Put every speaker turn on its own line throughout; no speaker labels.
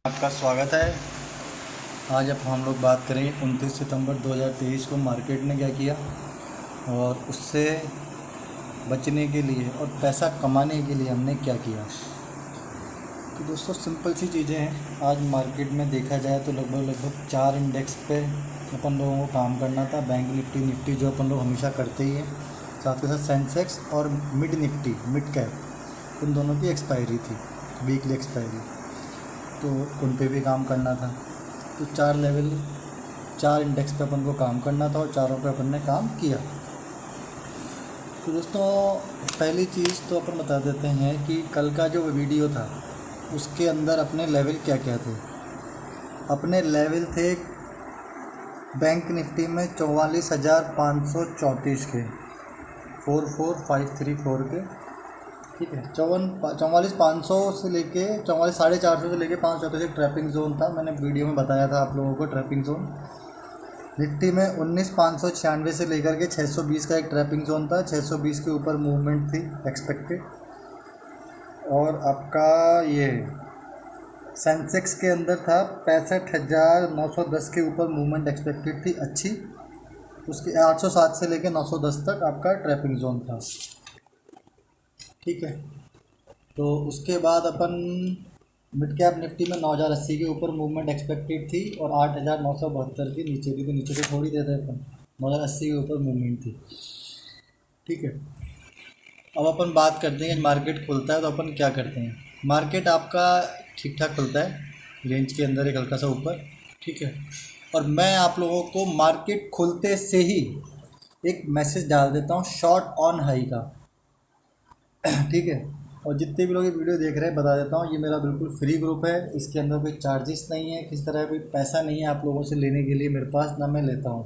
आपका स्वागत है। आज अब हम लोग बात करेंगे 29 सितंबर 2023 को मार्केट ने क्या किया और उससे बचने के लिए और पैसा कमाने के लिए हमने क्या किया। तो दोस्तों सिंपल सी चीज़ें हैं। आज मार्केट में देखा जाए तो लगभग 4 इंडेक्स पे अपन लोगों को काम करना था। बैंक निफ्टी जो अपन लोग हमेशा करते ही हैं, साथ के साथ सेंसेक्स और मिड निफ्टी मिड कैप, उन दोनों की एक्सपायरी थी, वीकली एक्सपायरी, तो उन पे भी काम करना था। तो 4 इंडेक्स पे अपन को काम करना था और चारों पे अपन ने काम किया। तो दोस्तों पहली चीज़ तो अपन बता देते हैं कि कल का जो वीडियो था उसके अंदर अपने लेवल क्या क्या थे। अपने लेवल थे बैंक निफ्टी में 44,534 के, 44534 के, ठीक है। 44,500 से लेके 44,450 से लेके 500 तक ट्रैपिंग जोन था। मैंने वीडियो में बताया था आप लोगों को ट्रैपिंग जोन। निफ्टी में 19,596 से लेकर के 620 का एक ट्रैपिंग जोन था। 620 के ऊपर मूवमेंट थी एक्सपेक्टेड। और आपका ये सेंसेक्स के अंदर था 65,910 के ऊपर मूवमेंट एक्सपेक्टेड थी अच्छी। उसके 807 से लेके 910 तक आपका ट्रैपिंग जोन था, ठीक है। तो उसके बाद अपन मिड कैप निफ्टी में 9,080 के ऊपर मूवमेंट एक्सपेक्टेड थी और 8,972 की नीचे की, तो नीचे से थोड़ी देर है अपन, 9,080 के ऊपर मूवमेंट थी, ठीक है। अब अपन बात करते हैं मार्केट खुलता है तो अपन क्या करते हैं। मार्केट आपका ठीक ठाक खुलता है, रेंज के अंदर एक हल्का सा ऊपर, ठीक है। और मैं आप लोगों को मार्केट खुलते से ही एक मैसेज डाल देता हूँ शॉर्ट ऑन हाई का, ठीक है। और जितने भी लोग ये वीडियो देख रहे हैं बता देता हूँ, ये मेरा बिल्कुल फ्री ग्रुप है। इसके अंदर कोई चार्जेस नहीं है, किसी तरह कोई पैसा नहीं है आप लोगों से लेने के लिए मेरे पास, ना मैं लेता हूँ।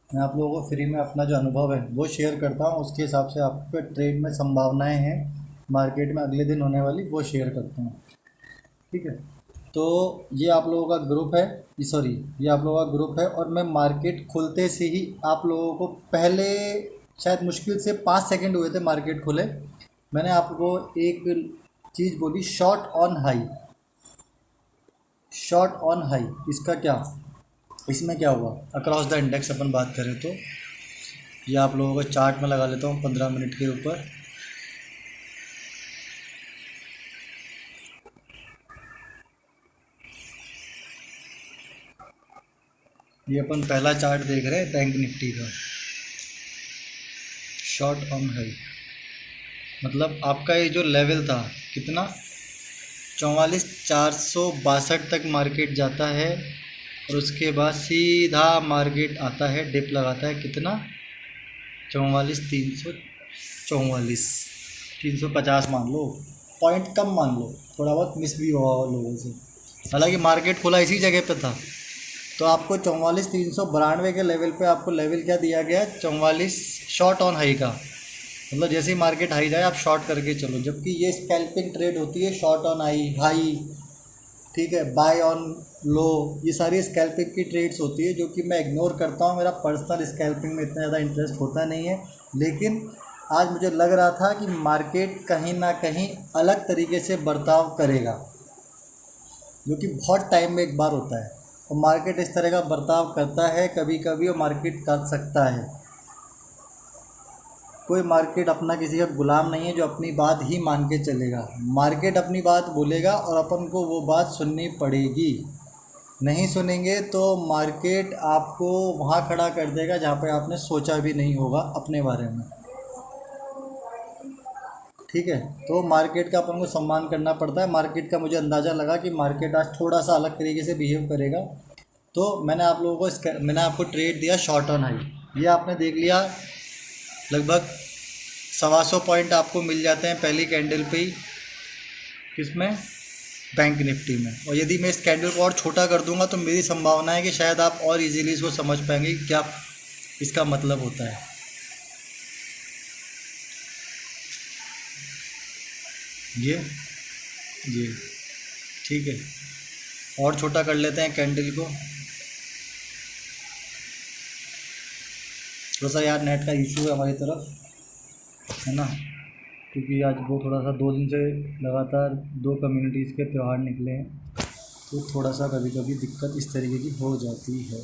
मैं आप लोगों को फ्री में अपना जो अनुभव है वो शेयर करता हूँ। उसके हिसाब से आपके ट्रेड में संभावनाएं हैं मार्केट में अगले दिन होने वाली, वो शेयर करता हूँ, ठीक है। तो ये आप लोगों का ग्रुप है, ये आप लोगों का ग्रुप है। और मैं मार्केट खुलते से ही आप लोगों को, पहले शायद मुश्किल से 5 सेकंड हुए थे मार्केट खुले, मैंने आपको एक चीज़ बोली short on high. Short on high इसका क्या, इसमें क्या हुआ अक्रॉस द इंडेक्स अपन बात करें तो, ये आप लोगों को चार्ट में लगा लेता हूँ 15 मिनट के ऊपर। ये अपन पहला चार्ट देख रहे हैं बैंक निफ्टी का, शॉर्ट ऑन हाई। मतलब आपका ये जो लेवल था कितना, 44,462 तक मार्केट जाता है और उसके बाद सीधा मार्केट आता है, डिप लगाता है कितना, 44,344, 350 मान लो, पॉइंट कम मान लो, थोड़ा बहुत मिस भी हुआ लोगों से। हालांकि मार्केट खुला इसी जगह पे था। तो आपको 44,392 के लेवल पे आपको लेवल क्या दिया गया, 44 शॉर्ट ऑन हाई का। मतलब जैसे ही मार्केट हाई जाए आप शॉर्ट करके चलो, जबकि ये स्कैल्पिंग ट्रेड होती है शॉर्ट ऑन हाई, ठीक है, बाय ऑन लो, ये सारी स्कैल्पिंग की ट्रेड्स होती है जो कि मैं इग्नोर करता हूँ। मेरा पर्सनल स्कैल्पिंग में इतना ज़्यादा इंटरेस्ट होता नहीं है, लेकिन आज मुझे लग रहा था कि मार्केट कहीं ना कहीं अलग तरीके से बर्ताव करेगा, जो कि बहुत टाइम में एक बार होता है। और मार्केट इस तरह का बर्ताव करता है कभी कभी, और मार्केट कर सकता है। कोई मार्केट अपना किसी का गुलाम नहीं है जो अपनी बात ही मान के चलेगा। मार्केट अपनी बात बोलेगा और अपन को वो बात सुननी पड़ेगी। नहीं सुनेंगे तो मार्केट आपको वहाँ खड़ा कर देगा जहाँ पे आपने सोचा भी नहीं होगा अपने बारे में, ठीक है। तो मार्केट का अपन को सम्मान करना पड़ता है। मार्केट का मुझे अंदाज़ा लगा कि मार्केट आज थोड़ा सा अलग तरीके से बिहेव करेगा, तो मैंने आपको ट्रेड दिया शॉर्ट ऑन हाई। ये आपने देख लिया, लगभग 125 पॉइंट आपको मिल जाते हैं पहली कैंडल पे ही, किसमें, बैंक निफ्टी में। और यदि मैं इस कैंडल को और छोटा कर दूंगा तो मेरी संभावना है कि शायद आप और इजीली इसको समझ पाएंगे कि क्या इसका मतलब होता है। ये ठीक है, और छोटा कर लेते हैं कैंडल को। थोड़ा सा यार नेट का इशू है हमारी तरफ, है ना, क्योंकि आज वो थोड़ा सा 2 दिन से लगातार 2 कम्युनिटीज़ के त्यौहार निकले हैं, तो थोड़ा सा कभी कभी दिक्कत इस तरीके की हो जाती है।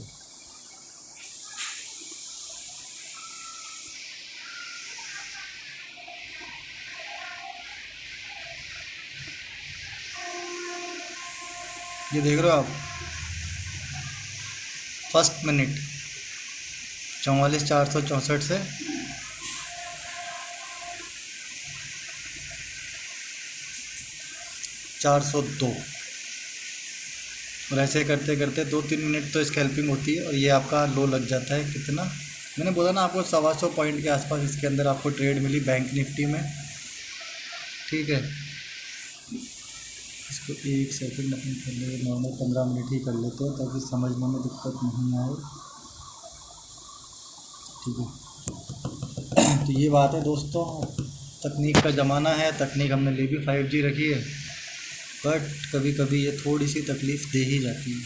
ये देख रहे हो आप, फर्स्ट मिनट 44,464 से 402, और ऐसे करते करते 2-3 मिनट तो स्कैल्पिंग होती है और ये आपका लो लग जाता है। कितना मैंने बोला ना आपको, 125 पॉइंट के आसपास इसके अंदर आपको ट्रेड मिली बैंक निफ्टी में। ठीक है, इसको 1 सेकंड अपन कर ले, नॉर्मल 15 मिनट ही कर लेते हैं ताकि समझने में दिक्कत नहीं आए। ठीक है, तो ये बात है दोस्तों, तकनीक का ज़माना है, तकनीक हमने ले भी 5G रखी है, बट कभी कभी ये थोड़ी सी तकलीफ़ दे ही जाती है।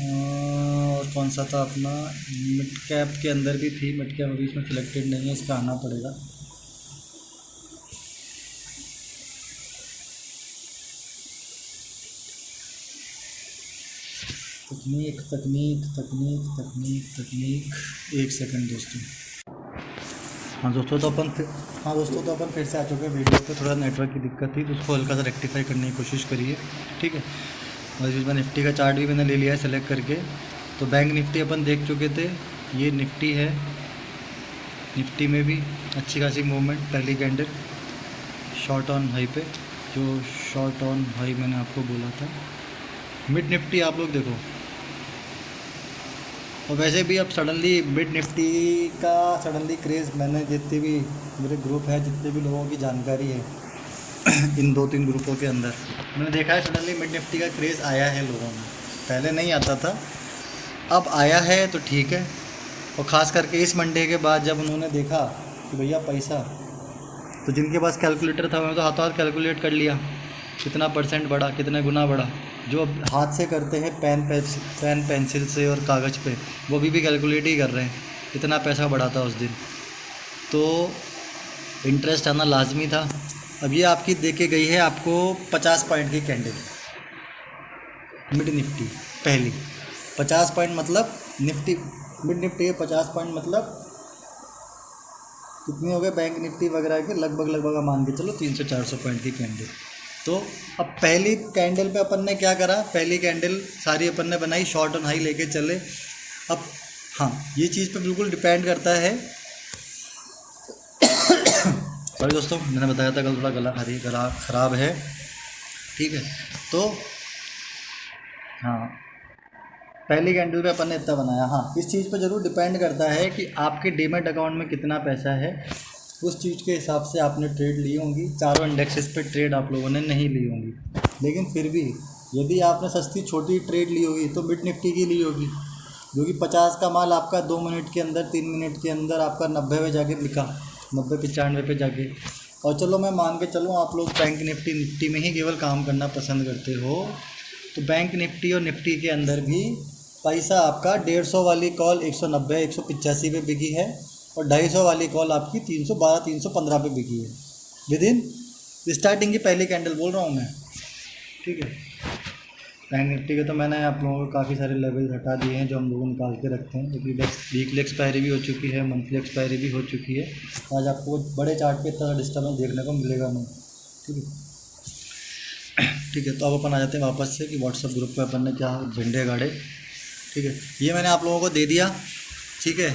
और कौन सा था अपना, मिड कैप के अंदर भी थी, मिड कैप अभी इसमें सिलेक्टेड नहीं है, इसका आना पड़ेगा। तकनीक तकनीक तकनीक तकनीक तकनीक, 1 सेकंड दोस्तों। हाँ दोस्तों, तो अपन फिर से आ चुके हैं वीडियो पे। थोड़ा नेटवर्क की दिक्कत थी तो उसको हल्का सा रेक्टिफाई करने की कोशिश करिए। ठीक है, और इसमें निफ्टी का चार्ट भी मैंने ले लिया है सेलेक्ट करके। तो बैंक निफ्टी अपन देख चुके थे, ये निफ्टी है, निफ्टी में भी अच्छी खासी मूवमेंट। पहली कैंडल शॉर्ट ऑन हाई पे, जो शॉर्ट ऑन हाई मैंने आपको बोला था। मिड निफ्टी आप लोग देखो, और वैसे भी अब सडनली मिड निफ्टी का सडनली क्रेज़, मैंने जितने भी मेरे ग्रुप है, जितने भी लोगों की जानकारी है इन 2-3 ग्रुपों के अंदर, मैंने देखा है सडनली मिड निफ्टी का क्रेज़ आया है लोगों में। पहले नहीं आता था, अब आया है तो ठीक है। और ख़ास करके इस मंडे के बाद जब उन्होंने देखा कि भैया पैसा, तो जिनके पास कैलकुलेटर था उन्होंने तो हाथों हाथ कैलकुलेट कर लिया कितना परसेंट बढ़ा, कितना गुना बढ़ा। जो अब हाथ से करते हैं पेन पेंसिल से और कागज़ पे, वो भी कैलकुलेट ही कर रहे हैं कितना पैसा बढ़ा था उस दिन। तो इंटरेस्ट आना लाजमी था। अब ये आपकी देके गई है आपको 50 पॉइंट की कैंडल, मिड निफ्टी पहली 50 पॉइंट, मतलब निफ्टी मिड निफ्टी के 50 पॉइंट मतलब कितनी हो गए बैंक निफ्टी वगैरह के, लगभग मान के चलो 300-400 पॉइंट की कैंडल। तो अब पहली कैंडल पे अपन ने क्या करा, पहली कैंडल सारी अपन ने बनाई, शॉर्ट ऑन हाई लेके चले। अब हाँ, ये चीज़ पे बिल्कुल डिपेंड करता है। सॉरी दोस्तों, मैंने बताया था कल थोड़ा गला ख़राब है। ठीक है, तो हाँ, पहली कैंडल पे अपन ने इतना बनाया। हाँ, इस चीज़ पे ज़रूर डिपेंड करता है कि आपके डीमैट अकाउंट में कितना पैसा है, उस चीज़ के हिसाब से आपने ट्रेड ली होंगी। चारों इंडेक्सेस पे ट्रेड आप लोगों ने नहीं ली होंगी, लेकिन फिर भी यदि आपने सस्ती छोटी ट्रेड ली होगी तो मिड निफ्टी की ली होगी, जो कि 50 का माल आपका 2 मिनट के अंदर, 3 मिनट के अंदर आपका 90 पे जाके बिका, 90-95 पे जाके। और चलो मैं मान के चलूँ आप लोग बैंक निफ्टी में ही केवल काम करना पसंद करते हो, तो बैंक निफ्टी और निफ्टी के अंदर भी पैसा आपका 150 वाली कॉल 190-185 पे बिकी है, और 250 वाली कॉल आपकी 312-315 पे बिकी है, विद इन स्टार्टिंग की पहली कैंडल बोल रहा हूँ मैं। ठीक है, बैंक निफ्टी के तो मैंने आप लोगों को काफ़ी सारे लेवल हटा दिए हैं जो हम लोग निकाल के रखते हैं, क्योंकि वीकली एक्सपायरी भी हो चुकी है, मंथली एक्सपायरी भी हो चुकी है। आज आपको बड़े चार्ट पे इतना डिस्टर्बेंस देखने को मिलेगा नहीं। ठीक है, तो अब अपन आ जाते हैं वापस से कि व्हाट्सएप ग्रुप पे अपन ने क्या झंडे गाड़े। ठीक है, ये मैंने आप लोगों को दे दिया। ठीक है,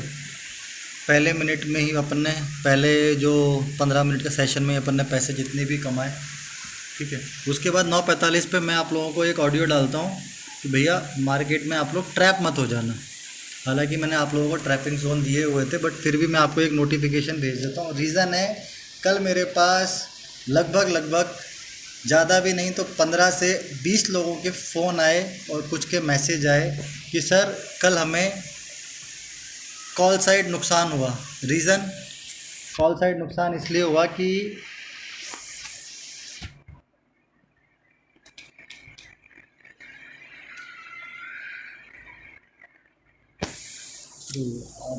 पहले मिनट में ही अपन ने, पहले जो 15 मिनट के सेशन में अपन ने पैसे जितने भी कमाए। ठीक है, उसके बाद 9:45 पे मैं आप लोगों को एक ऑडियो डालता हूँ कि भैया मार्केट में आप लोग ट्रैप मत हो जाना। हालांकि मैंने आप लोगों को ट्रैपिंग जोन दिए हुए थे, बट फिर भी मैं आपको एक नोटिफिकेशन भेज देता हूँ। रीज़न है, कल मेरे पास लगभग ज़्यादा भी नहीं तो 15 से 20 लोगों के फ़ोन आए और कुछ के मैसेज आए कि सर कल हमें कॉल साइड नुकसान हुआ। रीज़न, कॉल साइड नुकसान इसलिए हुआ कि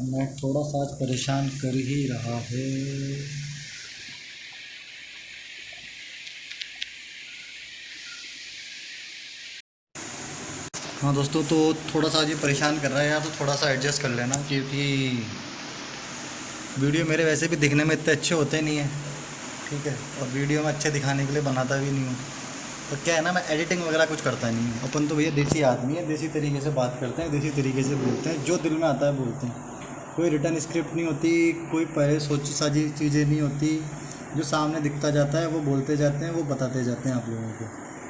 मैं थोड़ा सा आज परेशान कर ही रहा है। हाँ दोस्तों, तो थोड़ा सा ये परेशान कर रहा है यार, तो थोड़ा सा एडजस्ट कर लेना, क्योंकि वीडियो मेरे वैसे भी दिखने में इतने अच्छे होते नहीं हैं, ठीक है, और वीडियो में अच्छे दिखाने के लिए बनाता भी नहीं हूँ। तो क्या है ना, मैं एडिटिंग वगैरह कुछ करता नहीं हूँ। अपन तो भैया देसी आदमी है, देसी तरीके से बात करते हैं, देसी तरीके से बोलते हैं, जो दिल में आता है बोलते हैं। कोई रिटर्न स्क्रिप्ट नहीं होती, कोई पहले सोची साजी चीज़ें नहीं होती, जो सामने दिखता जाता है वो बोलते जाते हैं, वो बताते जाते हैं आप लोगों को,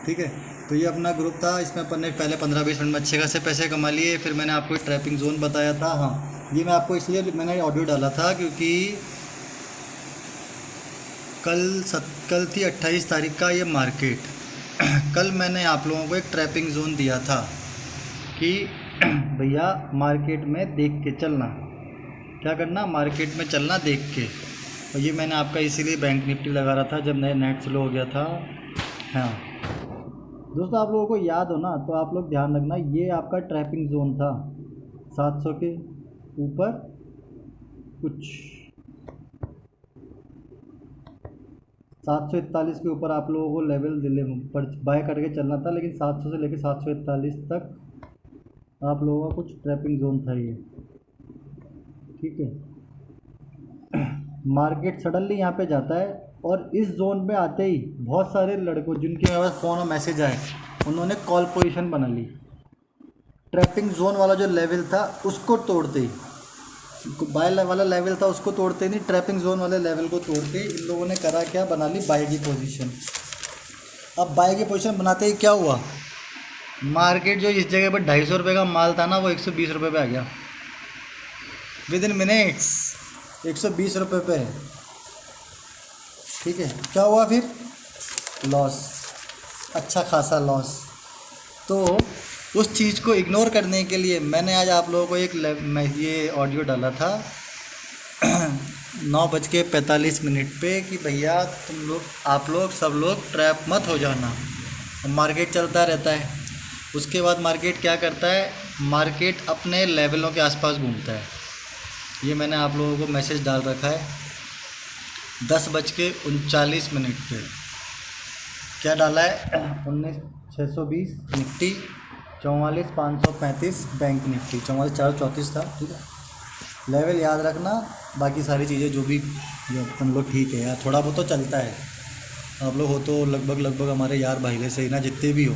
ठीक है। तो ये अपना ग्रुप था, इसमें अपन ने पहले 15-20 मिनट में अच्छे खासे पैसे कमा लिए। फिर मैंने आपको ट्रैपिंग जोन बताया था। हाँ, ये मैं आपको इसलिए मैंने ऑडियो डाला था क्योंकि कल थी 28 तारीख का ये मार्केट। कल मैंने आप लोगों को एक ट्रैपिंग जोन दिया था कि भैया मार्केट में देख के चलना, क्या करना, मार्केट में चलना देख के। और ये मैंने आपका इसीलिए बैंक निफ्टी लगा रहा था जब नया नेट स्लो हो गया था। हाँ दोस्तों, आप लोगों को याद हो ना, तो आप लोग ध्यान रखना, ये आपका ट्रैपिंग जोन था 700 के ऊपर कुछ 741 के ऊपर आप लोगों को लेवल दिले पर बाय करके चलना था, लेकिन 700 से लेकर 741 तक आप लोगों का कुछ ट्रैपिंग जोन था ये, ठीक है। मार्केट सडनली यहाँ पे जाता है और इस जोन में आते ही बहुत सारे लड़कों जिनके मेरे पास फ़ोन और मैसेज आए, उन्होंने कॉल पोजीशन बना ली। ट्रैपिंग जोन वाला जो लेवल था उसको तोड़ते ही, बाय वाला लेवल था उसको तोड़ते नहीं, ट्रैपिंग जोन वाले लेवल को तोड़ते ही इन लोगों ने करा क्या, बना ली बाय की पोजीशन। अब बाय की पोजीशन बनाते ही क्या हुआ, मार्केट जो इस जगह पर 250 रुपये का माल था ना, वो 120 रुपये पे आ गया विद इन मिनट्स, 120 रुपये पे है, ठीक है। क्या हुआ फिर, लॉस, अच्छा खासा लॉस। तो उस चीज़ को इग्नोर करने के लिए मैंने आज आप लोगों को ये ऑडियो डाला था 9:45 पे कि भैया तुम लोग, आप लोग सब लोग ट्रैप मत हो जाना। मार्केट चलता रहता है, उसके बाद मार्केट क्या करता है, मार्केट अपने लेवलों के आसपास घूमता है। ये मैंने आप लोगों को मैसेज डाल रखा है 10:39 पे। क्या डाला है, 19,620 निफ्टी, 44,535 बैंक निफ्टी, 44,434 था, ठीक है। लेवल याद रखना, बाकी सारी चीज़ें जो भी जो अपन लोग, ठीक है यार, थोड़ा बहुत तो चलता है। आप लोग हो तो लगभग हमारे यार भाईले से ही ना, जितने भी हो,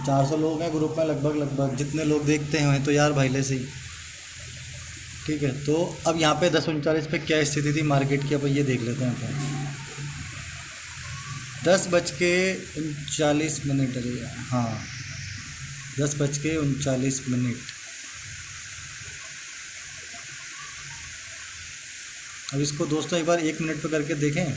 400 लोग हैं ग्रुप में, लगभग जितने लोग देखते हैं तो यार भाईले से ही, ठीक है। तो अब यहाँ पे 10:39 पे क्या स्थिति थी मार्केट की, अब ये देख लेते हैं अपन। 10:39, हाँ 10:39। अब इसको दोस्तों एक बार 1 मिनट पे करके देखें।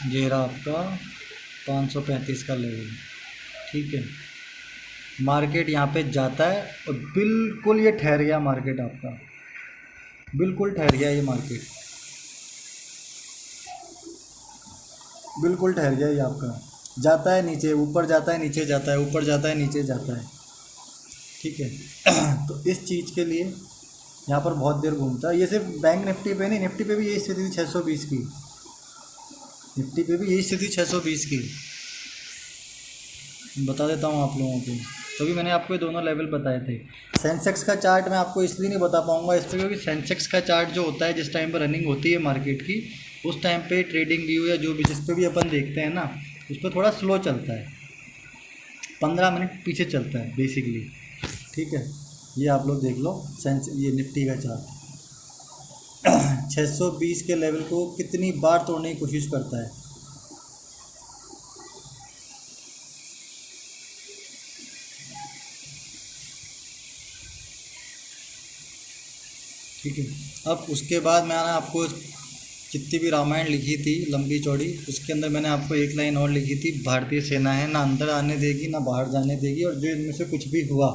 ये रहा आपका 535 का लेवल, ठीक है। मार्केट यहाँ पे जाता है और बिल्कुल ये ठहर गया, मार्केट आपका बिल्कुल ठहर गया, ये मार्केट बिल्कुल ठहर गया। ये आपका जाता है नीचे, ऊपर जाता है, नीचे जाता है, ऊपर जाता है, नीचे जाता है, ठीक है। तो इस चीज़ के लिए यहाँ पर बहुत देर घूमता है। ये सिर्फ बैंक निफ्टी पे नहीं, निफ्टी पे भी यही स्थिति थी 620 की, निफ्टी पे भी यही स्थिति 620 की। बता देता हूँ आप लोगों को, तभी मैंने आपको ये दोनों लेवल बताए थे। सेंसेक्स का चार्ट मैं आपको इसलिए नहीं बता पाऊँगा इस पर, क्योंकि सेंसेक्स का चार्ट जो होता है, जिस टाइम पर रनिंग होती है मार्केट की, उस टाइम पे ट्रेडिंग व्यू या जो भी जिस पे भी अपन देखते हैं ना, उस पर थोड़ा स्लो चलता है, 15 मिनट पीछे चलता है बेसिकली, ठीक है। ये आप लोग देख लो, ये निफ्टी का चार्ट 620 के लेवल को कितनी बार तोड़ने की कोशिश करता है। ठीक है। अब उसके बाद मैंने आपको जितनी भी रामायण लिखी थी लंबी चौड़ी, उसके अंदर मैंने आपको एक लाइन और लिखी थी, भारतीय सेना है ना अंदर आने देगी ना बाहर जाने देगी, और जो इनमें से कुछ भी हुआ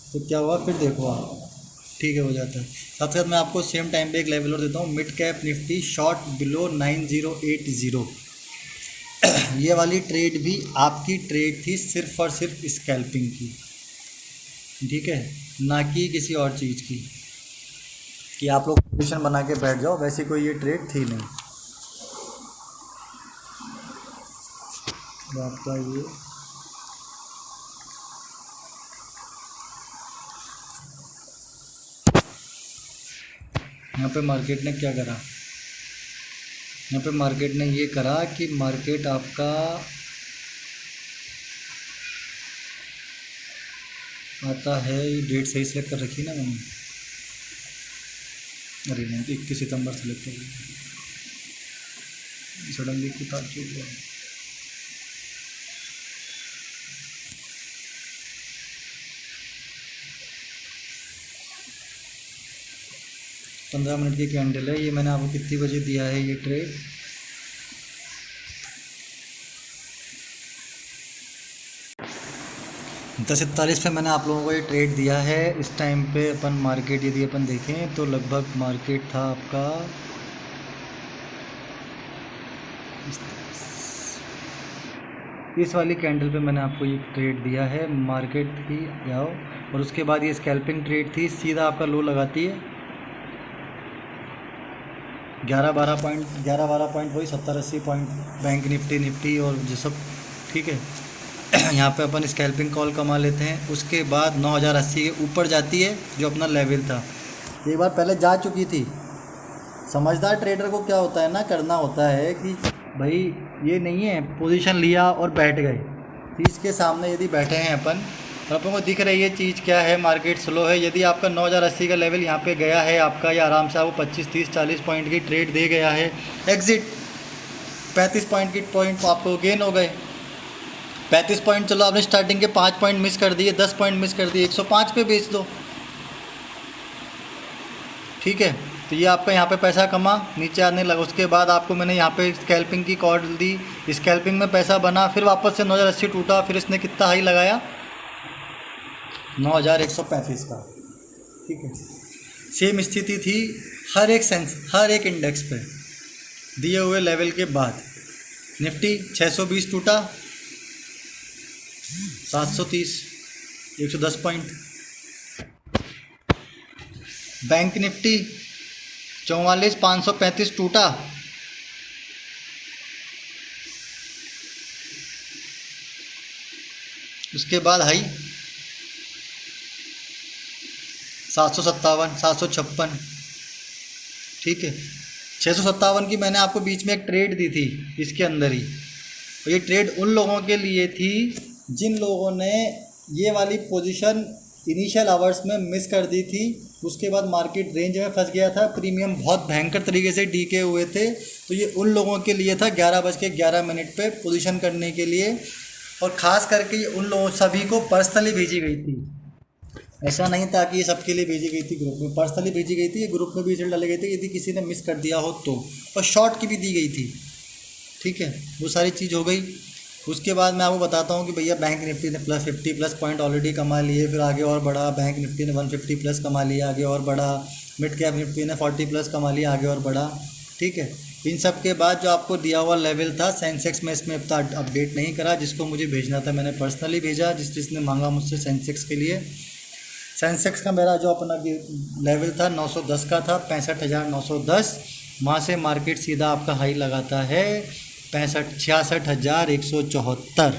तो क्या हुआ फिर देखो आप। ठीक है, हो जाता है। साथ साथ मैं आपको सेम टाइम पे एक लेवल और देता हूँ, mid cap Nifty short below 9080। ये वाली ट्रेड भी आपकी ट्रेड थी सिर्फ और सिर्फ स्कैल्पिंग की, ठीक है, ना कि किसी और चीज़ की, कि आप लोग पोजीशन बना के बैठ जाओ, वैसी कोई ये ट्रेड थी नहीं। तो आपका ये यहाँ पे मार्केट ने क्या करा, यहाँ पे मार्केट ने ये करा कि मार्केट आपका आता है, ये डेट सही सेलेक्ट कर रखी है ना मैंने, अरे नहीं, 21 सितंबर सेलेक्ट कर रही, सडनली किताब चूक गया। 15 मिनट की कैंडल है ये, मैंने आपको कितनी बजे दिया है ये ट्रेड, 10:41 पे मैंने आप लोगों को ये ट्रेड दिया है। इस टाइम पे अपन मार्केट यदि अपन देखें तो लगभग मार्केट था आपका इस वाली कैंडल पे मैंने आपको ये ट्रेड दिया है। मार्केट ही जाओ और उसके बाद ये स्कैल्पिंग ट्रेड थी, सीधा आपका लो लगाती है 11-12 पॉइंट वही 70-80 पॉइंट बैंक निफ्टी और जो सब, ठीक है। यहाँ पे अपन स्कैल्पिंग कॉल कमा लेते हैं। उसके बाद 9080 के ऊपर जाती है जो अपना लेवल था, एक बार पहले जा चुकी थी। समझदार ट्रेडर को क्या होता है ना, करना होता है कि भाई ये नहीं है पोजीशन लिया और बैठ गए, चीज़ के सामने यदि बैठे हैं अपन और अपन को दिख रही है चीज़ क्या है, मार्केट स्लो है, यदि आपका 9080 का लेवल यहाँ पे गया है आपका, या आराम से आपको 25-30-40 पॉइंट की ट्रेड दे गया है, एग्जिट 35 पॉइंट की पॉइंट आपको गेन हो गए। 35 पॉइंट, चलो आपने स्टार्टिंग के 5 पॉइंट मिस कर दिए, 10 पॉइंट मिस कर दिए, 105 पे बेच दो, ठीक है। तो ये आपका यहाँ पे पैसा कमा नीचे आने लगा। उसके बाद आपको मैंने यहाँ पे स्कैल्पिंग की कॉल दी, स्कैल्पिंग में पैसा बना, फिर वापस से 9080 टूटा, फिर इसने कितना हाई लगाया 9135 का, ठीक है। सेम स्थिति थी हर एक इंडेक्स पे दिए हुए लेवल के बाद। निफ्टी 620 टूटा, 730, 110 पॉइंट। बैंक निफ्टी 44,535 टूटा, उसके बाद हाई 757, 756, ठीक है। 657 की मैंने आपको बीच में एक ट्रेड दी थी इसके अंदर ही, और ये ट्रेड उन लोगों के लिए थी जिन लोगों ने ये वाली पोजीशन इनिशियल आवर्स में मिस कर दी थी। उसके बाद मार्केट रेंज में फंस गया था, प्रीमियम बहुत भयंकर तरीके से डीके हुए थे, तो ये उन लोगों के लिए था 11:11 पे पोजीशन करने के लिए। और ख़ास करके ये उन लोगों सभी को पर्सनली भेजी गई थी, ऐसा नहीं था कि ये सबके लिए भेजी गई थी, ग्रुप में पर्सनली भेजी गई थी, ये ग्रुप में भी रिजल्ट डाले गए थे यदि किसी ने मिस कर दिया हो तो, और शॉर्ट की भी दी गई थी, ठीक है। वो सारी चीज़ हो गई। उसके बाद मैं आपको बताता हूँ कि भैया बैंक निफ्टी ने +50+ पॉइंट ऑलरेडी कमा लिए, फिर आगे और बढ़ा, बैंक निफ्टी ने 150+ कमा लिया, आगे और बढ़ा, मिड कैप निफ्टी ने 40+ कमा लिया, आगे और बढ़ा, ठीक है। इन सब के बाद जो आपको दिया हुआ लेवल था सेंसेक्स में, इसमें इतना अपडेट नहीं करा, जिसको मुझे भेजना था मैंने पर्सनली भेजा, जिसने मांगा मुझसे सेंसेक्स के लिए। सेंसेक्स का मेरा जो अपना लेवल था 910 का था, 65,910, वहाँ से मार्केट सीधा आपका हाई लगाता है 66,174,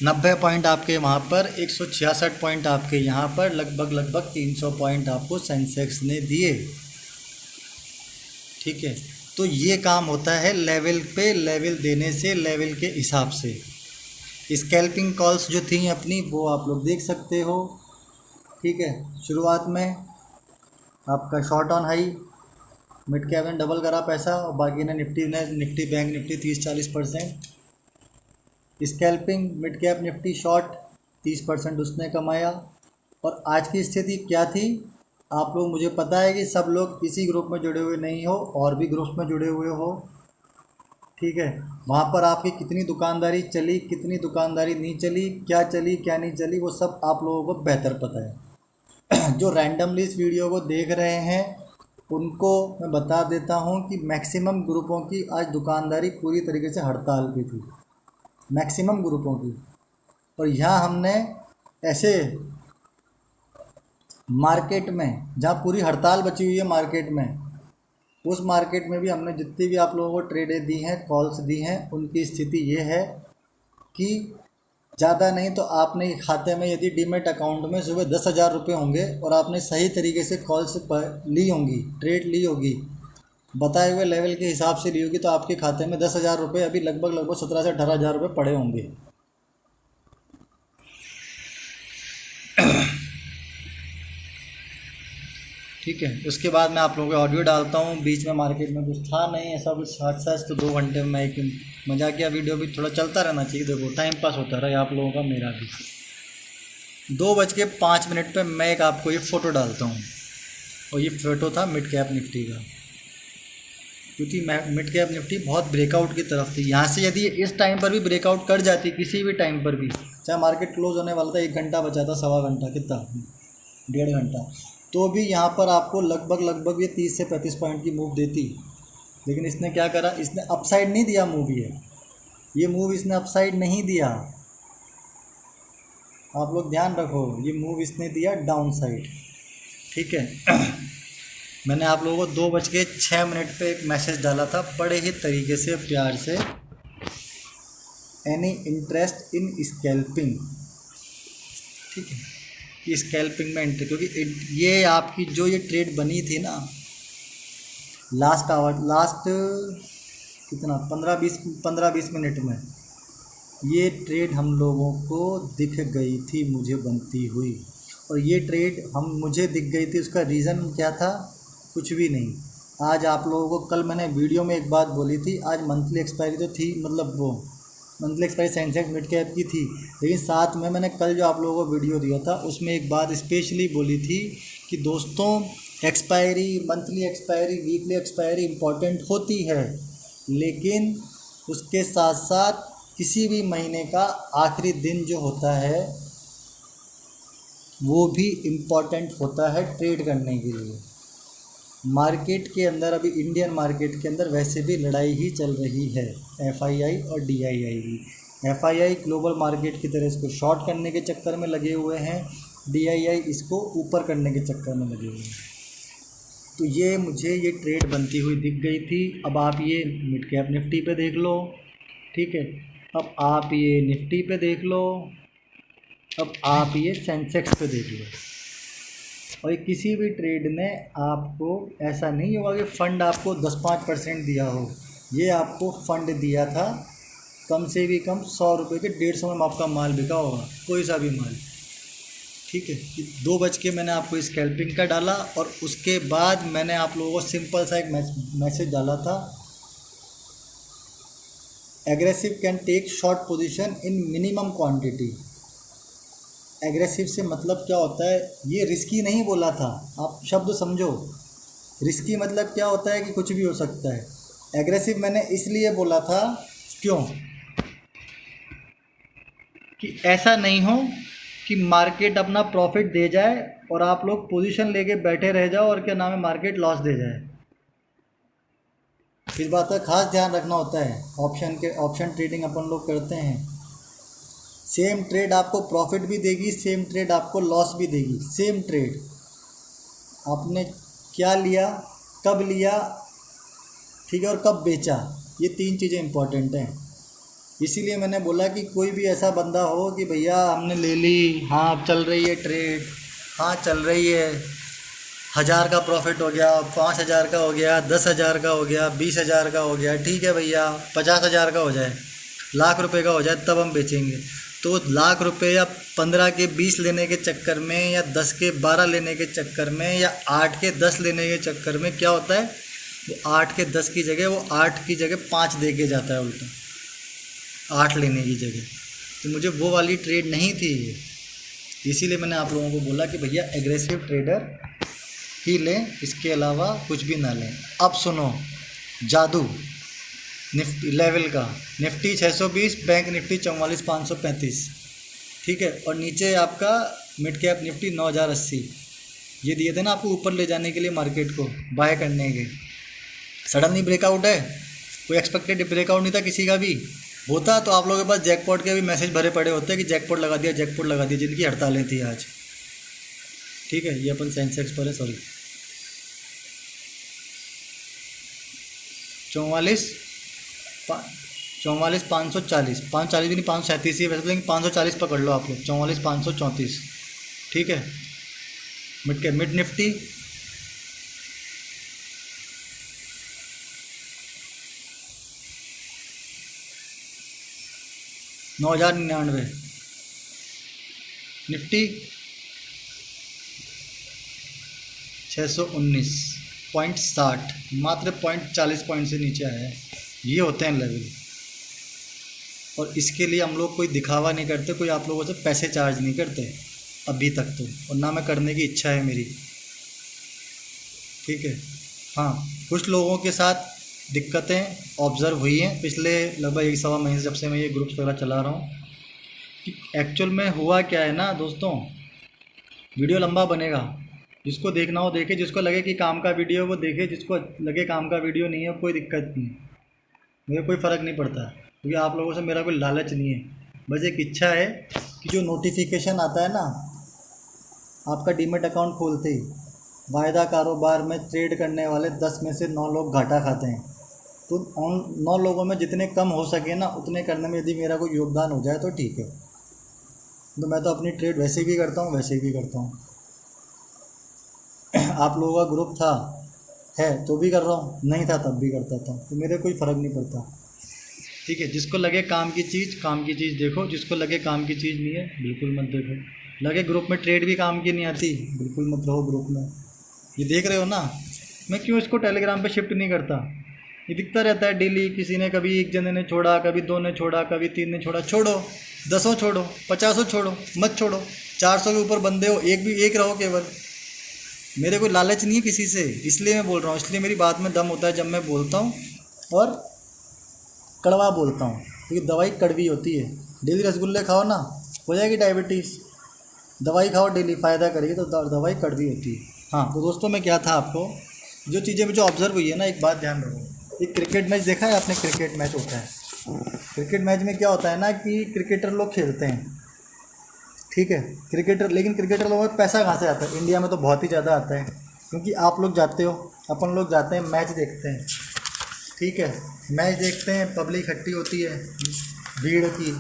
90 पॉइंट आपके वहाँ पर, 166 पॉइंट आपके यहाँ पर, लगभग 300 पॉइंट आपको सेंसेक्स ने दिए, ठीक है। तो ये काम होता है लेवल पे लेवल देने से, लेवल के हिसाब से। स्कैल्पिंग कॉल्स जो थी अपनी वो आप लोग देख सकते हो, ठीक है। शुरुआत में आपका short on high, mid cap ने डबल करा पैसा, और बाकी ने Nifty bank Nifty 30-40%। Scalping mid cap Nifty short 30% उसने कमाया। और आज की स्थिति क्या थी, आप लोग, मुझे पता है कि सब लोग इसी ग्रुप में जुड़े हुए नहीं हो, और भी ग्रुप में जुड़े हुए हो, ठीक है। वहाँ पर आपकी कितनी दुकानदारी चली, कितनी दुकानदारी नहीं चली, क्या नहीं चली, वो सब आप लोगों को बेहतर पता है। जो रैंडमली इस वीडियो को देख रहे हैं उनको मैं बता देता हूं कि मैक्सिमम ग्रुपों की आज दुकानदारी पूरी तरीके से हड़ताल पे थी, मैक्सिमम ग्रुपों की। और यहाँ हमने ऐसे मार्केट में जहाँ पूरी हड़ताल बची हुई है मार्केट में, उस मार्केट में भी हमने जितनी भी आप लोगों को ट्रेडें दी हैं, कॉल्स दी हैं, उनकी स्थिति ये है कि ज़्यादा नहीं तो आपने खाते में यदि डीमेट अकाउंट में सुबह 10,000 रुपये होंगे और आपने सही तरीके से कॉल्स ली होंगी, ट्रेड ली होगी, बताए हुए लेवल के हिसाब से ली होगी, तो आपके खाते में 10,000 रुपये अभी लगभग 17 से 18,000 रुपये पड़े होंगे। ठीक है, उसके बाद मैं आप लोगों को ऑडियो डालता हूँ। बीच में मार्केट में कुछ था नहीं ऐसा कुछ हादसा, तो 2 घंटे में एक मजाकिया वीडियो भी थोड़ा चलता रहना चाहिए, देखो टाइम पास होता रहा आप लोगों का, मेरा भी। 2:05 पे मैं एक आपको ये फ़ोटो डालता हूँ, और ये फ़ोटो था मिड कैप निफ्टी का, क्योंकि मिड कैप निफ्टी बहुत ब्रेकआउट की तरफ थी। यहाँ से यदि इस टाइम पर भी ब्रेकआउट कर जाती, किसी भी टाइम पर भी, चाहे मार्केट क्लोज होने वाला था 1 घंटा बचा था, सवा घंटा, कितना 1.5 घंटा, तो भी यहाँ पर आपको लगभग ये 30 से 35 पॉइंट की मूव देती। लेकिन इसने क्या करा, इसने अपसाइड नहीं दिया मूव, ये मूव इसने अपसाइड नहीं दिया, आप लोग ध्यान रखो, ये मूव इसने दिया डाउन साइड। ठीक है, मैंने आप लोगों को 2:06 पे एक मैसेज डाला था बड़े ही तरीके से, प्यार से, एनी इंटरेस्ट इन स्कैल्पिंग। ठीक है, स्कैल्पिंग में एंट्री, क्योंकि ये आपकी जो ये ट्रेड बनी थी ना लास्ट कितना 15-20 मिनट में, ये ट्रेड हम लोगों को दिख गई थी मुझे बनती हुई, और ये ट्रेड मुझे दिख गई थी, उसका रीज़न क्या था, कुछ भी नहीं। आज आप लोगों को कल मैंने वीडियो में एक बात बोली थी, आज मंथली एक्सपायरी तो थी, मतलब वो monthly expiry Sensex mid cap की थी, लेकिन साथ में मैंने कल जो आप लोगों को वीडियो दिया था उसमें एक बात स्पेशली बोली थी कि दोस्तों expiry, monthly expiry, weekly expiry important होती है, लेकिन उसके साथ साथ किसी भी महीने का आखिरी दिन जो होता है वो भी इम्पॉर्टेंट होता है ट्रेड करने के लिए। मार्केट के अंदर अभी इंडियन मार्केट के अंदर वैसे भी लड़ाई ही चल रही है, FII और DII की। FII ग्लोबल मार्केट की तरह इसको शॉर्ट करने के चक्कर में लगे हुए हैं, DII इसको ऊपर करने के चक्कर में लगे हुए हैं। तो ये मुझे ये ट्रेड बनती हुई दिख गई थी। अब आप ये मिड कैप निफ्टी पे देख लो, ठीक है, अब आप ये निफ्टी पे देख लो, अब आप ये सेंसेक्स पे देख लो। और किसी भी ट्रेड ने आपको ऐसा नहीं होगा कि फ़ंड आपको 10-5% दिया हो, ये आपको फ़ंड दिया था कम से भी कम 100 रुपये के 150 में आपका माल बिका होगा, कोई सा भी माल। ठीक है, 2 बज के मैंने आपको स्कैल्पिंग का डाला, और उसके बाद मैंने आप लोगों को सिंपल सा एक मैसेज डाला था, aggressive can take short position in minimum quantity. Aggressive से मतलब क्या होता है, ये रिस्की नहीं बोला था, आप शब्द समझो। रिस्की मतलब क्या होता है कि कुछ भी हो सकता है, एग्रेसिव मैंने इसलिए बोला था क्यों, कि ऐसा नहीं हो कि मार्केट अपना प्रॉफिट दे जाए और आप लोग पोजीशन लेके बैठे रह जाओ और क्या नाम है मार्केट लॉस दे जाए। इस बात का खास ध्यान रखना होता है। ऑप्शन ट्रेडिंग अपन लोग करते हैं, सेम ट्रेड आपको प्रॉफिट भी देगी, सेम ट्रेड आपको लॉस भी देगी। सेम ट्रेड आपने क्या लिया, कब लिया, ठीक है, और कब बेचा, ये 3 चीज़ें इंपॉर्टेंट हैं। इसीलिए मैंने बोला कि कोई भी ऐसा बंदा हो कि भैया हमने ले ली, हाँ अब चल रही है ट्रेड, हाँ चल रही है, 1000 का प्रॉफिट हो गया, 5000 का हो गया, 10,000 का हो गया, 20,000 का हो गया, ठीक है भैया 50,000 का हो जाए, लाख रुपए का हो जाए तब हम बेचेंगे। तो लाख रुपए या 15 के 20 लेने के चक्कर में, या 10 के 12 लेने के चक्कर में, या 8 के 10 लेने के चक्कर में क्या होता है, वो 8 के 10 की जगह वो 8 की जगह 5 दे के जाता है उल्टा, 8 लेने की जगह। तो मुझे वो वाली ट्रेड नहीं थी ये, इसीलिए मैंने आप लोगों को बोला कि भैया एग्रेसिव ट्रेडर ही लें, इसके अलावा कुछ भी ना लें। अब सुनो जादू निफ्टी लेवल का, निफ्टी 620, बैंक निफ्टी 44,535, ठीक है, और नीचे आपका मिड कैप निफ्टी 9,080। ये दिए थे ना आपको ऊपर ले जाने के लिए मार्केट को बाय करने के। सडनली ब्रेकआउट है, कोई एक्सपेक्टेड ब्रेकआउट नहीं था किसी का भी। होता तो आप लोगों के पास जैकपॉट के भी मैसेज भरे पड़े होते हैं कि जैकपॉट लगा दिया, जैकपॉट लगा दिया, जिनकी हड़तालें थी आज। ठीक है, ये अपन सेंसेक्स पर है, सॉरी 44,540, 540 भी नहीं, 537 ही है वैसे, लेकिन 540 पकड़ लो आप लोग, 44,534। ठीक है, मिड निफ्टी 9,099, निफ्टी 619.60, मात्र 0.40 पॉइंट से नीचे आया है। ये होते हैं लेवल, और इसके लिए हम लोग कोई दिखावा नहीं करते, कोई आप लोगों से पैसे चार्ज नहीं करते अभी तक तो, और ना मैं करने की इच्छा है मेरी। ठीक है, हाँ कुछ लोगों के साथ दिक्कतें ऑब्ज़र्व हुई हैं पिछले लगभग 1 सवा महीने जब से मैं ये ग्रुप्स वगैरह चला रहा हूँ। कि एक्चुअल में हुआ क्या है ना दोस्तों, वीडियो लंबा बनेगा, जिसको देखना हो देखे, जिसको लगे कि काम का वीडियो वो देखे, जिसको लगे काम का वीडियो नहीं है कोई दिक्कत नहीं, मुझे कोई फ़र्क नहीं पड़ता, क्योंकि आप लोगों से मेरा कोई लालच नहीं है। बस एक इच्छा है कि जो नोटिफिकेशन आता है ना आपका डीमेट अकाउंट खोलते ही, वायदा कारोबार में ट्रेड करने वाले 10 में से 9 लोग घाटा खाते हैं, तो उन 9 लोगों में जितने कम हो सके ना उतने करने में यदि मेरा कोई योगदान हो जाए तो ठीक है। तो मैं तो अपनी ट्रेड वैसे भी करता हूँ, वैसे भी करता हूँ। आप लोगों का ग्रुप था है तो भी कर रहा हूँ, नहीं था तब भी करता था, तो मेरे कोई फ़र्क नहीं पड़ता। ठीक है, जिसको लगे काम की चीज़ देखो, जिसको लगे काम की चीज़ नहीं है बिल्कुल मत देखो। लगे ग्रुप में ट्रेड भी काम की नहीं आती, बिल्कुल मत रहो ग्रुप में। ये देख रहे हो ना, मैं क्यों इसको टेलीग्राम पे शिफ्ट नहीं करता, ये दिखता रहता है डेली। किसी ने कभी 1 जने ने छोड़ा, कभी 2 ने छोड़ा, कभी 3 ने छोड़ा। छोड़ो, 10 छोड़ो, 50 छोड़ो, मत छोड़ो। 400 के ऊपर बंदे हो, एक रहो केवल। मेरे कोई लालच नहीं है किसी से, इसलिए मैं बोल रहा हूँ, इसलिए मेरी बात में दम होता है जब मैं बोलता हूँ, और कड़वा बोलता हूँ, क्योंकि दवाई कड़वी होती है। डेली रसगुल्ले खाओ ना, हो जाएगी डायबिटीज़। दवाई खाओ डेली, फ़ायदा करेगी, तो दवाई कड़वी होती है। हाँ तो दोस्तों मैं क्या था, आपको जो चीज़ें मुझे ऑब्जर्व हुई है ना, एक बात ध्यान रखो। एक क्रिकेट मैच देखा है आपने? क्रिकेट मैच होता है, क्रिकेट मैच में क्या होता है ना कि क्रिकेटर लोग खेलते हैं, ठीक है, लेकिन क्रिकेटर लोगों में पैसा कहाँ से आता है? इंडिया में तो बहुत ही ज़्यादा आता है, क्योंकि आप लोग जाते हो, अपन लोग जाते हैं, मैच देखते हैं, ठीक है, मैच देखते हैं, पब्लिक इकट्ठी होती है, भीड़ की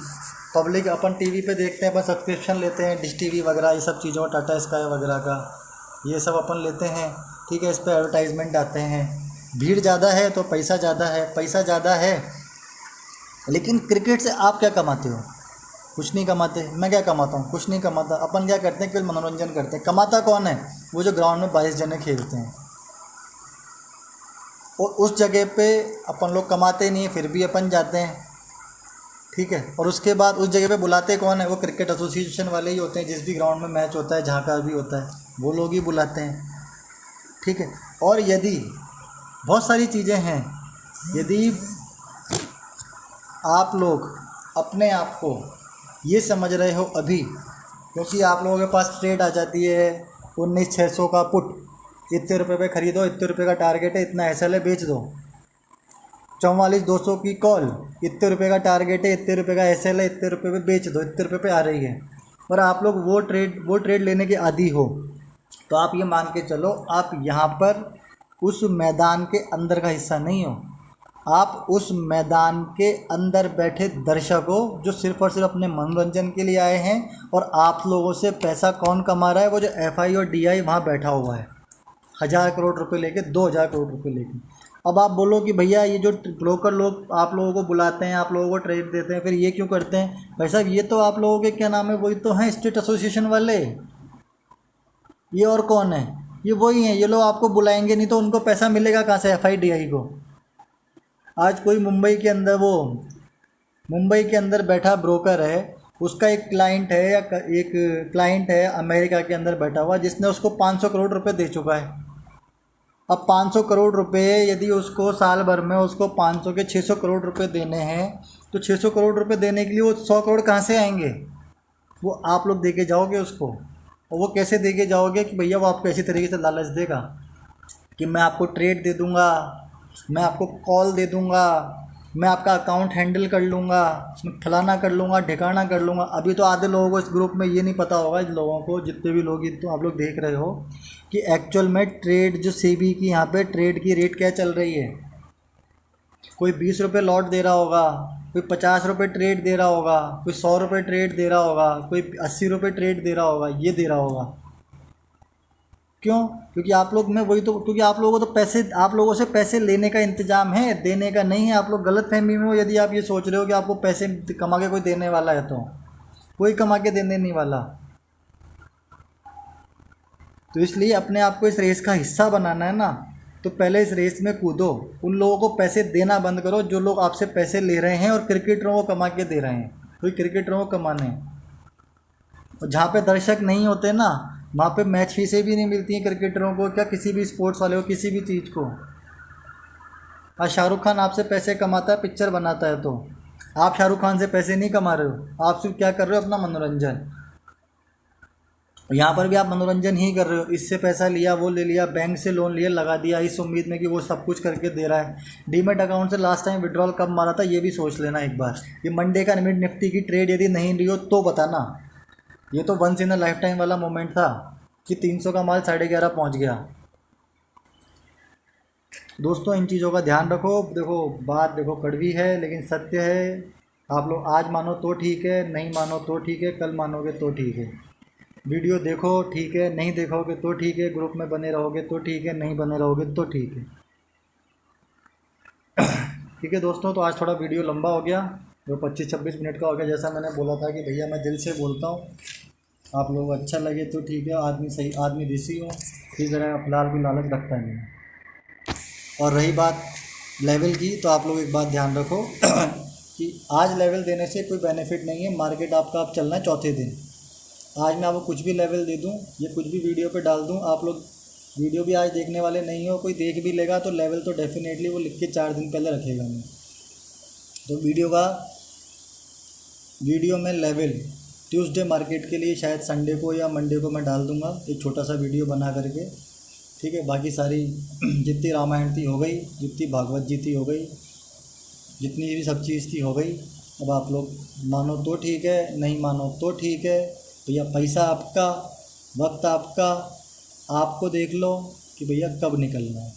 पब्लिक, अपन टीवी पे देखते हैं, अपन सब्सक्रिप्शन लेते हैं, डिश टीवी वगैरह ये सब चीज़ों, टाटा स्काई वगैरह का, ये सब अपन लेते हैं, ठीक है, इस पर एडवर्टाइजमेंट आते हैं। भीड़ ज़्यादा है तो पैसा ज़्यादा है, पैसा ज़्यादा है, लेकिन क्रिकेट से आप क्या कमाते हो? कुछ नहीं कमाते। मैं क्या कमाता हूँ? कुछ नहीं कमाता। अपन क्या करते हैं, केवल मनोरंजन करते हैं। कमाता कौन है? वो जो ग्राउंड में 22 जने खेलते हैं, और उस जगह पे अपन लोग कमाते नहीं हैं, फिर भी अपन जाते हैं, ठीक है। और उसके बाद उस जगह पे बुलाते कौन है? वो क्रिकेट एसोसिएशन वाले ही होते हैं, जिस भी ग्राउंड में मैच होता है, जहाँ का भी होता है, वो लोग ही बुलाते हैं, ठीक है। और यदि बहुत सारी चीज़ें हैं, यदि आप लोग अपने आप को ये समझ रहे हो अभी, क्योंकि आप लोगों के पास ट्रेड आ जाती है 19,600 का पुट, इतने रुपये पे ख़रीदो, इतने रुपये का टारगेट है, इतना एसएल है, बेच दो। 44,200 की कॉल, इतने रुपये का टारगेट है, इतने रुपये का एसएल है, इतने रुपये पे बेच दो, इतने रुपये पे आ रही है। और आप लोग वो ट्रेड लेने के आदी हो, तो आप ये मान के चलो, आप यहाँ पर उस मैदान के अंदर का हिस्सा नहीं हो। आप उस मैदान के अंदर बैठे दर्शक हो, जो सिर्फ़ और सिर्फ अपने मनोरंजन के लिए आए हैं। और आप लोगों से पैसा कौन कमा रहा है? वो जो एफआई और डीआई वहाँ बैठा हुआ है, 1,000 करोड़ रुपए लेके, 2,000 करोड़ रुपए लेके। अब आप बोलो कि भैया ये जो ब्रोकर लोग आप लोगों को बुलाते हैं, आप लोगों को ट्रेड देते हैं, फिर ये क्यों करते हैं? भाई साहब, ये तो आप लोगों के क्या नाम है, वही तो हैं स्टेट एसोसिएशन वाले। ये और कौन है? ये वही हैं। ये लोग आपको बुलाएंगे नहीं तो उनको पैसा मिलेगा कहाँ से? एफआई डीआई को। आज कोई मुंबई के अंदर बैठा ब्रोकर है, उसका एक क्लाइंट है, या एक क्लाइंट है अमेरिका के अंदर बैठा हुआ, जिसने उसको 500 करोड़ रुपए दे चुका है। अब 500 करोड़ रुपए यदि उसको साल भर में उसको 500 के 600 करोड़ रुपए देने हैं, तो 600 करोड़ रुपए देने के लिए वो 100 करोड़ कहाँ से आएंगे? वो आप लोग दे के जाओगे उसको। और वो कैसे दे के जाओगे कि भैया वो आपको ऐसी तरीके से लालच देगा कि मैं आपको ट्रेड दे दूँगा, मैं आपको कॉल दे दूँगा, मैं आपका अकाउंट हैंडल कर लूँगा, मैं फलाना कर लूँगा, ठिकाना कर लूँगा। अभी तो आधे लोगों को इस ग्रुप में ये नहीं पता होगा, इन लोगों को जितने भी लोग तो आप लोग देख रहे हो कि एक्चुअल में ट्रेड जो सेबी की यहाँ पे ट्रेड की रेट क्या चल रही है। कोई 20 रुपये लॉट दे रहा होगा, कोई 50 रुपये ट्रेड दे रहा होगा, कोई 100 रुपये ट्रेड दे रहा होगा, कोई 80 रुपये ट्रेड दे रहा होगा, ये दे रहा होगा। क्यों? क्योंकि आप लोग में वही तो, क्योंकि आप लोगों को तो पैसे, आप लोगों से पैसे लेने का इंतजाम है, देने का नहीं है। आप लोग गलत फहमी में हो यदि आप ये सोच रहे हो कि आपको पैसे कमा के कोई देने वाला है, तो कोई कमा के देने नहीं वाला। तो इसलिए अपने आप को इस रेस का हिस्सा बनाना है ना, तो पहले इस रेस में कूदो। उन लोगों को पैसे देना बंद करो जो लोग आपसे पैसे ले रहे हैं और क्रिकेटरों को कमा के दे रहे हैं। कोई क्रिकेटरों को कमाने, और जहाँ पे दर्शक नहीं होते ना, वहाँ पे मैच फीसें भी नहीं मिलती हैं क्रिकेटरों को, क्या किसी भी स्पोर्ट्स वाले को, किसी भी चीज़ को। आज शाहरुख खान आपसे पैसे कमाता है, पिक्चर बनाता है, तो आप शाहरुख खान से पैसे नहीं कमा रहे हो, आप सिर्फ क्या कर रहे हो, अपना मनोरंजन। यहाँ पर भी आप मनोरंजन ही कर रहे हो। इससे पैसा लिया, वो ले लिया, बैंक से लोन लिया, लगा दिया इस उम्मीद में कि वो सब कुछ करके दे रहा है। डीमेट अकाउंट से लास्ट टाइम विड्रॉल कब मारा था ये भी सोच लेना एक बार। ये मंडे का निफ्टी की ट्रेड यदि नहीं रही हो तो बताना। ये तो once in a lifetime वाला मोमेंट था कि 300 का माल 11:30 पहुँच गया। दोस्तों इन चीज़ों का ध्यान रखो। देखो बात देखो कड़वी है लेकिन सत्य है। आप लोग आज मानो तो ठीक है, नहीं मानो तो ठीक है, कल मानोगे तो ठीक है। वीडियो देखो ठीक है, नहीं देखोगे तो ठीक है, ग्रुप में बने रहोगे तो ठीक है, नहीं बने रहोगे तो ठीक है। ठीक है दोस्तों, तो आज थोड़ा वीडियो लंबा हो गया, जो 25-26 मिनट का हो गया। जैसा मैंने बोला था कि भैया मैं दिल से बोलता हूँ, आप लोगों को अच्छा लगे तो ठीक है। आदमी सही, आदमी देसी हो, इस तरह फिलहाल कोई लालच रखता नहीं है। और रही बात लेवल की, तो आप लोग एक बात ध्यान रखो कि आज लेवल देने से कोई बेनिफिट नहीं है। मार्केट आपका अब चलना है चौथे दिन। आज मैं आपको कुछ भी लेवल दे दूं, ये कुछ भी वीडियो पे डाल दूं, आप लोग वीडियो भी आज देखने वाले नहीं हो, कोई देख भी लेगा तो लेवल तो डेफिनेटली वो लिख के 4 दिन पहले रखेगा नहीं। तो वीडियो में लेवल ट्यूसडे मार्केट के लिए शायद संडे को या मंडे को मैं डाल दूंगा, एक छोटा सा वीडियो बना करके। ठीक है, बाकी सारी जितनी रामायण थी हो गई, जितनी भागवत जी थी हो गई, जितनी भी सब चीज़ थी हो गई। अब आप लोग मानो तो ठीक है, नहीं मानो तो ठीक है। भैया पैसा आपका, वक्त आपका, आपको देख लो कि भैया कब निकलना है।